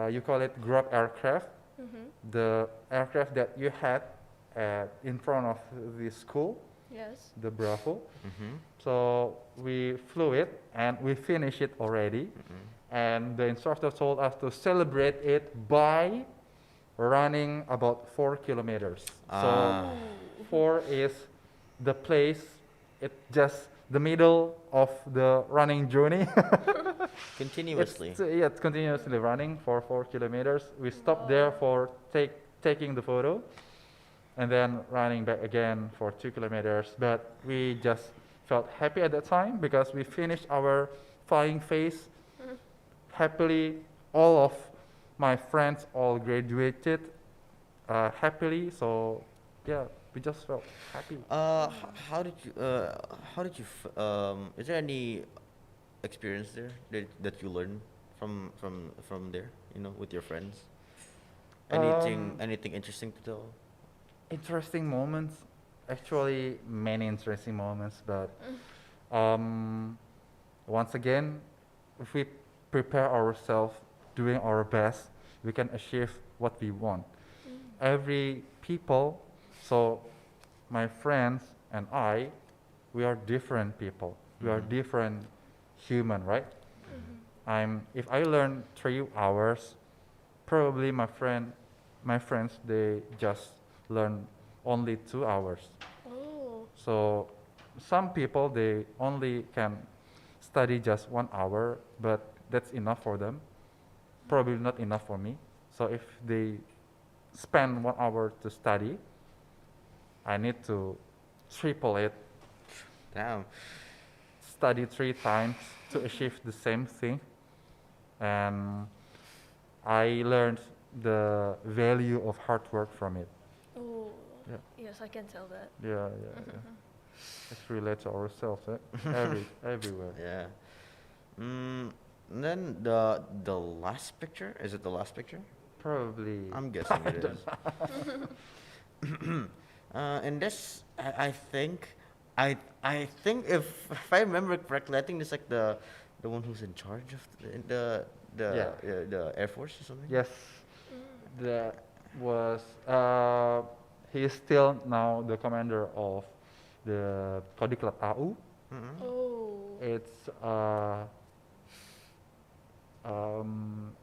you call it Grub aircraft, the aircraft that you had in front of the school, Yes. the Bravo. So we flew it and we finished it already. And the instructor told us to celebrate it by running about 4 kilometers. So 4 is the place, it's just the middle of the running journey. Continuously. It's continuously running for 4 kilometers. We stopped there for taking the photo and then running back again for 2 kilometers. But we just felt happy at that time because we finished our flying phase happily. All of my friends all graduated happily. So yeah, we just felt happy. How did you is there any experience there that you learned from there? You know, with your friends. Anything interesting to tell? Interesting moments, actually many interesting moments, but once again, if we prepare ourselves, doing our best, we can achieve what we want. Every people, so my friends and I, we are different people. We are different human, right? If I learn 3 hours, probably my friends, they just learn only 2 hours. Oh. So some people, they only can study just 1 hour, but that's enough for them. Probably not enough for me. So if they spend 1 hour to study, I need to triple it, Damn. study 3 times to achieve the same thing. And I learned the value of hard work from it. Oh. Yeah. Yes, I can tell that. Yeah. Let's relate to ourselves, everywhere. Yeah. And then the last picture, is it the last picture? Probably. I'm guessing it is. And this, I think if I remember correctly, I think it's like the one who's in charge of the Air Force or something. Yes, that was. He is still now the commander of the Kodiklat AU. Oh. It's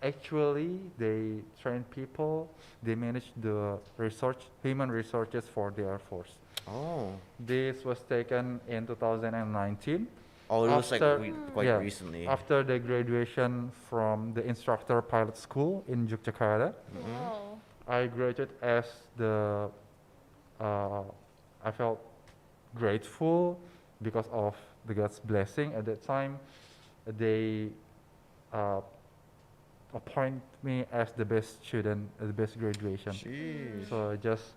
actually they train people. They manage the human resources for the Air Force. Oh. This was taken in 2019. Oh, it was like After- quite yeah, recently. After the graduation from the instructor pilot school in Yogyakarta, Wow. I graduated as the. I felt grateful because of the God's blessing. At that time, they appoint me as the best student, the best graduation. Jeez. So I just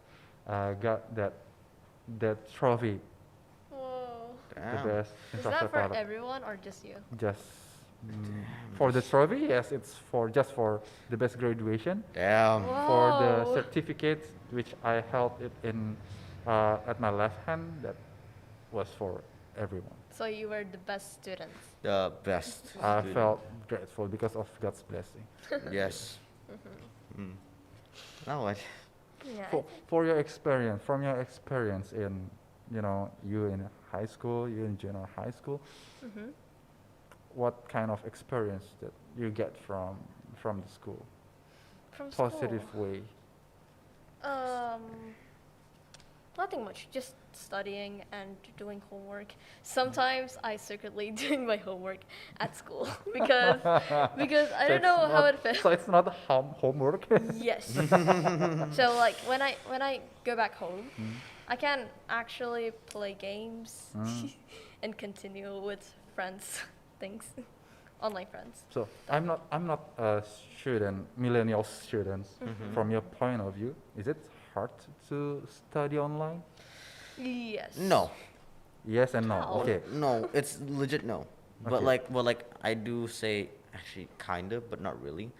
got that trophy, Whoa. the Damn. best Is instructor that for pilot. everyone or just you? Just for the trophy, yes, it's just for the best graduation. Damn. For the Whoa. certificate, which I held it in at my left hand, that was for everyone. So you were the best student. The best. I student. felt grateful because of God's blessing. Yes. Now what? Yeah. For your experience, from your experience in, you in high school, you in junior high school, what kind of experience that you get from the school? From Positive school. way. Nothing much. Just studying and doing homework. Sometimes I secretly doing my homework at school because I don't know how it feels. So it's not homework. Yes. So like when I go back home, I can actually play games and continue with friends things, online friends. So I'm not a student, millennial students. From your point of view, is it hard to study online? Yes. No. Yes and no. How? Okay. No, it's legit no. But Okay. like I do say actually kind of, but not really.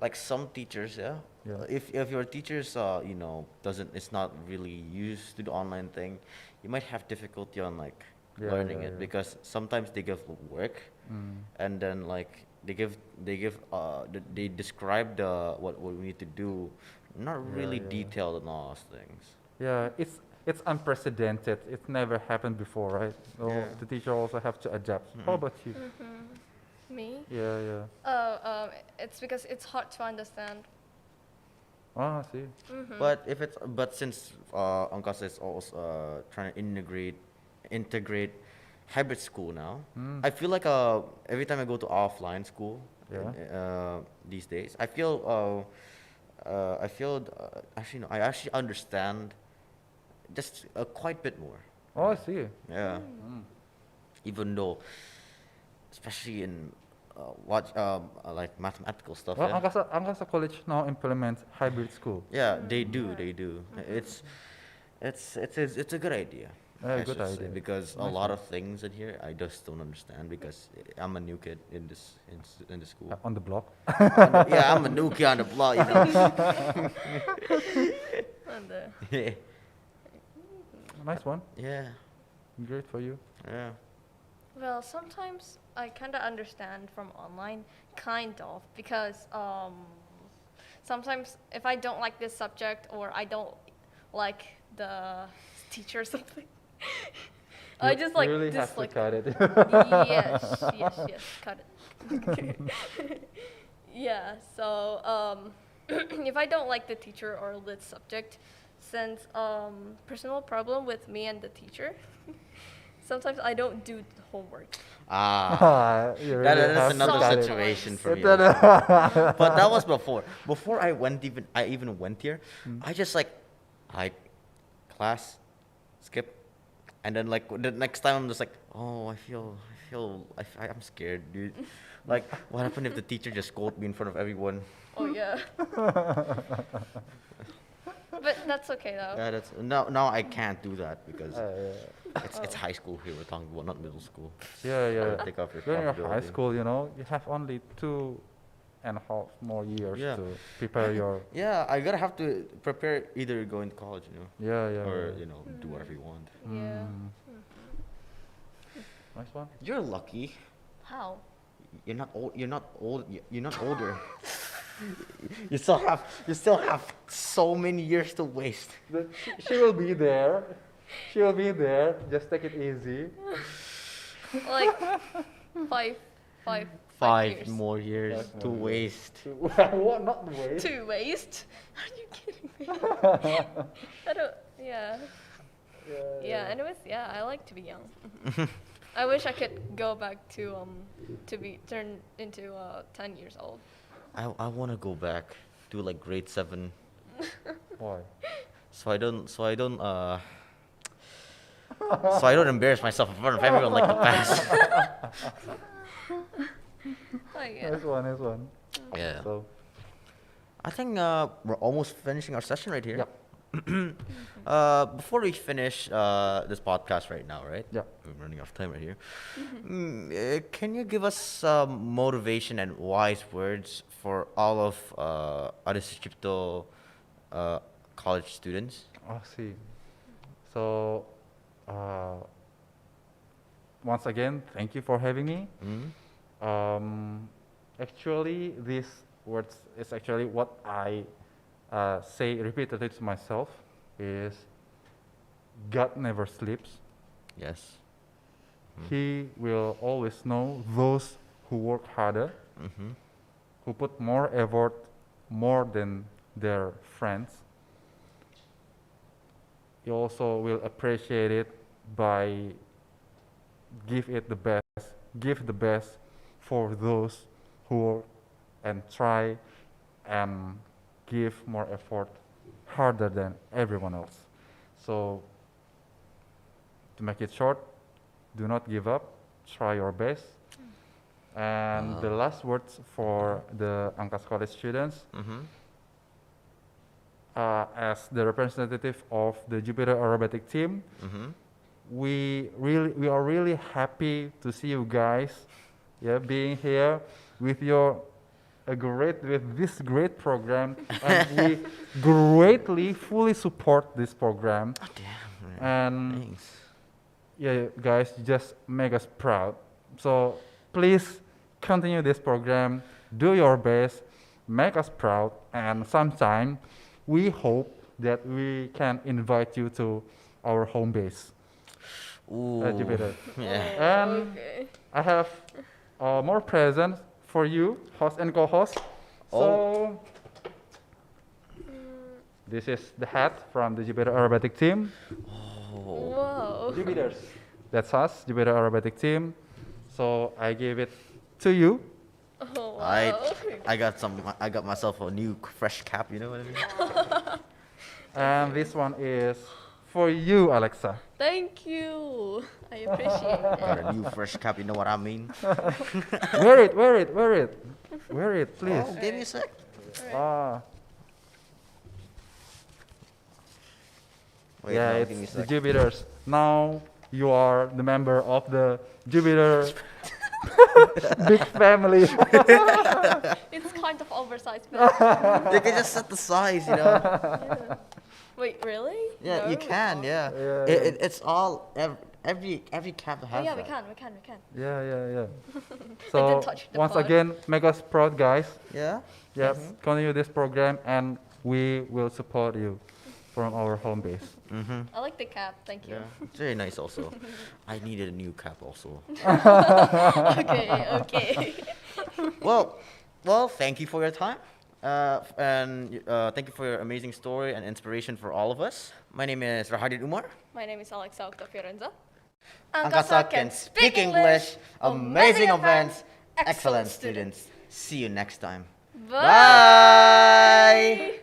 Like some teachers, yeah. Yeah. If your teachers is not really used to the online thing, you might have difficulty on like Yeah, learning yeah, it yeah. because sometimes they give work and then like they describe what we need to do, not really yeah. detailed on all those things. Yeah, it's unprecedented. It never happened before, right? So Yeah. the teacher also have to adapt. How about you? Me? Yeah, yeah. Oh, it's because it's hard to understand. Oh, I see. But since Angkasa is also trying to integrate hybrid school now, I feel like every time I go to offline school these days, I feel actually no, I actually understand just quite a bit more. Oh, I see. Yeah. Even though, especially in like mathematical stuff. Well, Yeah. Angkasa College now implements hybrid school. Yeah, they do. They do. It's a good idea. I Good should say, idea. because a Nice lot one. of things in here I just don't understand because I'm a new kid in the school. On the block. Yeah, I'm a new kid on the block. You know. And, Nice one. Yeah. Great for you. Yeah. well, sometimes I kind of understand from online, kind of, because sometimes if I don't like this subject or I don't like the teacher or something, I You just like really have to dislike cut it. yes, cut it. Yeah, so if I don't like the teacher or the subject, since personal problem with me and the teacher, sometimes I don't do the homework. You That really is have to another cut it. situation for me. That- also. But that was before. Before I even went here, I just like class, skip, and then like the next time I'm just like, oh, I'm scared, dude. Like, what happened if the teacher just scolded me in front of everyone? Oh yeah. But that's okay though. Yeah, that's now I can't do that because yeah. it's high school here we're talking about, not middle school. Yeah. Take off your When you're high responsibility. school, you have only 2.5 more years Yeah. to prepare your. Yeah, I gotta have to prepare either going to college, Yeah. or yeah. do whatever you want. Yeah. Nice one. You're lucky. How? You're not old. You're not old. You're not older. You still have so many years to waste. She will be there She'll be there. Just take it easy. Like five, five, 5 years. more years Five to more years. waste. What? Not the way. To waste? Are you kidding me? I don't. Yeah. Yeah. Anyways, yeah, I like to be young. I wish I could go back to be turned into 10 years old. I want to go back to like grade 7, Why? so I don't so I don't embarrass myself in front of everyone like the past. Like, yeah. Nice one. Yeah. So, I think we're almost finishing our session right here. Yep. Before we finish this podcast right now, right? Yep. We're running out of time right here. Can you give us some motivation and wise words for all of Adisutjipto college students? I see. So, once again, thank you for having me. Actually, these words is actually what I say repeatedly to myself is God never sleeps. Yes. He will always know those who work harder, who put more effort, more than their friends. He also will appreciate it by give the best for those who work and try and give more effort harder than everyone else. So to make it short, do not give up, try your best. And the last words for the Angkasa College students, as the representative of the Jupiter Aerobatic team, we are really happy to see you guys, being here with this great program, and we greatly fully support this program. Oh, damn. And Thanks. yeah, guys, just make us proud. So please continue this program, do your best, make us proud, and sometime we hope that we can invite you to our home base. Ooh. Jupiter. Yeah. And Okay. I have more presents for you, host and co-host. So this is the hat from the Jupiter Aerobatic team. Whoa. Jupiters. That's us, Jupiter Aerobatic team. So I gave it to you. Oh, wow. I got myself a new fresh cap, you know what I mean? And this one is for you, Alexa. Thank you. I appreciate it. Got a new fresh cap, you know what I mean? Wear it, please. Oh, give me a sec. Ah, Wait, yeah, no, it's give me a the sec. Jupiters. Now you are the member of the Jupiter big family. It's kind of oversized. But You can just set the size, you know? yeah. Wait, really? Yeah, No? you can, yeah. Yeah, It's all, every cap Oh, has yeah, that. we can. Yeah. I So did touch the once part. again, make us proud, guys. Yeah? Yes, continue this program, and we will support you from our home base. I like the cap. Thank you. Yeah. It's very nice also. I needed a new cap also. Okay. Well, thank you for your time. And thank you for your amazing story and inspiration for all of us. My name is Rahadin Umar. My name is Alexa Octafirenza. Angkasa can speak English. Amazing events. Excellent students. See you next time. Bye.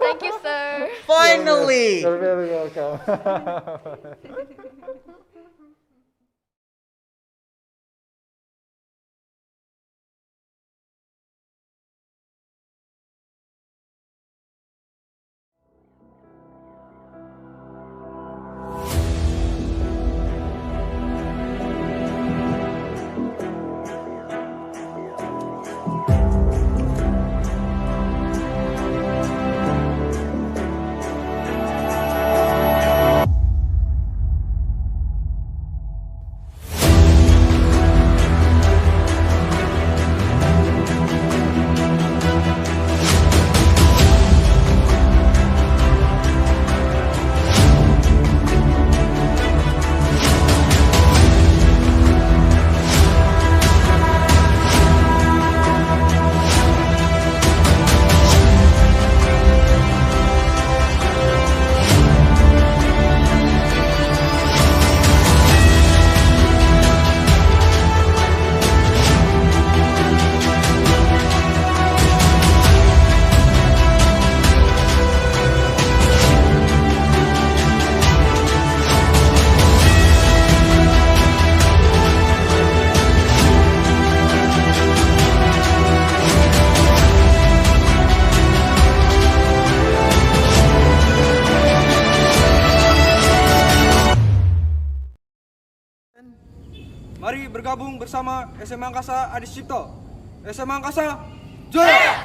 Thank you, sir. Finally. You're very welcome. Mari bergabung bersama SMA Angkasa Adisutjipto. SMA Angkasa, Jaya!